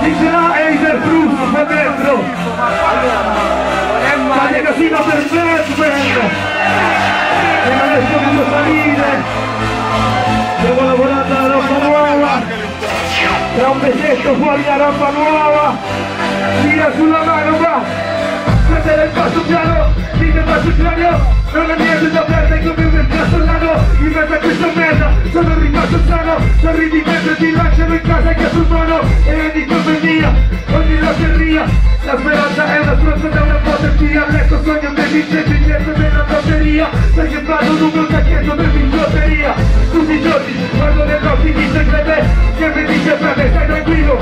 Dicerà Eider Cruz qua dentro. Fate casino per Batman. E non è subito salire. Stiamo lavorando alla roba nuova. Tra un mesetto fuori la roba nuova. Tira sulla mano, va. Prendere il passo piano. Dice il passo piano. Non ho niente da perdere come un castellano. In mezzo a questa merda sono rimasto sano. Sorridi mentre ti lanciano in casa che sul mano. E ogni cosa è mia, ogni lotteria. La speranza è una stronza da una potenza. Letto sogno dei vincenti dietro della lotteria. Perché vado numero cacchietto per lotteria. Tutti i giorni guardo negli occhi di segrete che mi dice frate stai tranquillo.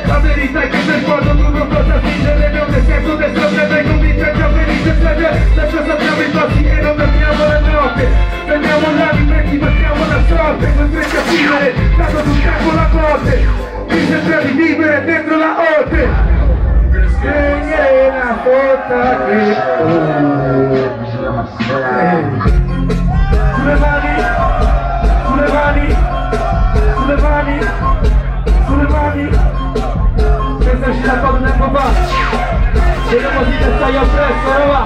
La verità è che nel cuore tu non possa fingere. Non nel senso del problema convincente a venire sede. Lascia sappiamo i passi e non fermiamo la notte. Prendiamo l'anima e ci mettiamo la sorte. Costretti a vivere, dato sul tempo la morte. Mi sembra di vivere dentro la orte. Scegliere la fotta che sulle mani, sulle mani, sulle mani, sulle mani. Questa è uscita poco tempo fa. Vediamo se ti stai appresso, ora va.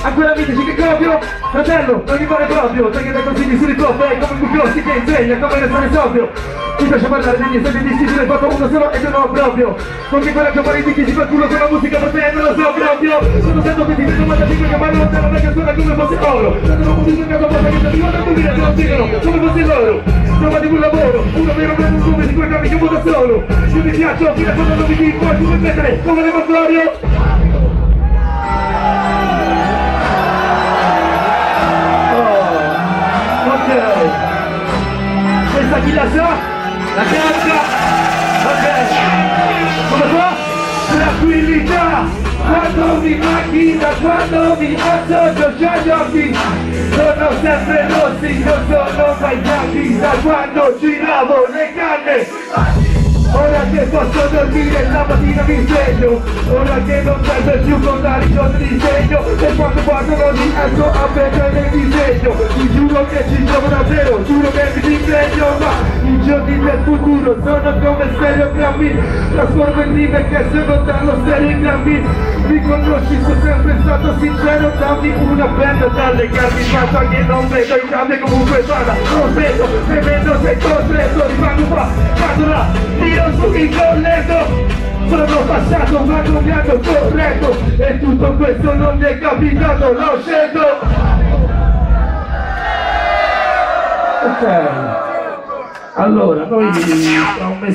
Ancora amici che copio, fratello, non mi pare proprio, perché dai consigli sui top, come un buclossi che insegna come restare sobrio. Mi piace parlare dei miei soldi dissi, ne fatto uno solo e io non ho proprio. Con che quella che fare di chi si fa culo con la musica per te non lo so proprio. Sono sempre che ti vedo ma da dico che parlo lontano perché suona come fosse oro. Quando non musica che porta che ti ricorda tu dire che non dicono come fosse loro. Trova di un lavoro, uno vero per un nome di quei anni che voto solo. Io mi piaccio fino a quando non mi dico, ti puoi mettere come l'emotorio. Questa chi la sa? La caccia! Ok! Come qua? Tranquillità! Quando mi macchina, quando mi associo già gli occhi sono sempre rossi, non sono mai bianchi da quando giravo le canne. Ora che posso dormire la mattina mi sveglio. Ora che non serve più contare i giorni di segno. E quando guardo non riesco a vedere il disegno. Ti giuro che ci trovo davvero, giuro che mi impegno. Ma i giorni del futuro sono come stereogrammi. Trasformo in rime che sono dallo stereogrammi. Mi conosci, sono sempre stato sincero. Dammi una penna da legarmi in faccia che non vedo in cambio comunque vada. Non vedo, se vedo sei costretto. Rimango qua, vado là, tiro su il colletto. Sono passato ma non mi hanno corretto. E tutto questo non mi è capitato, l'ho scelto. Ok. Allora, noi tra un mese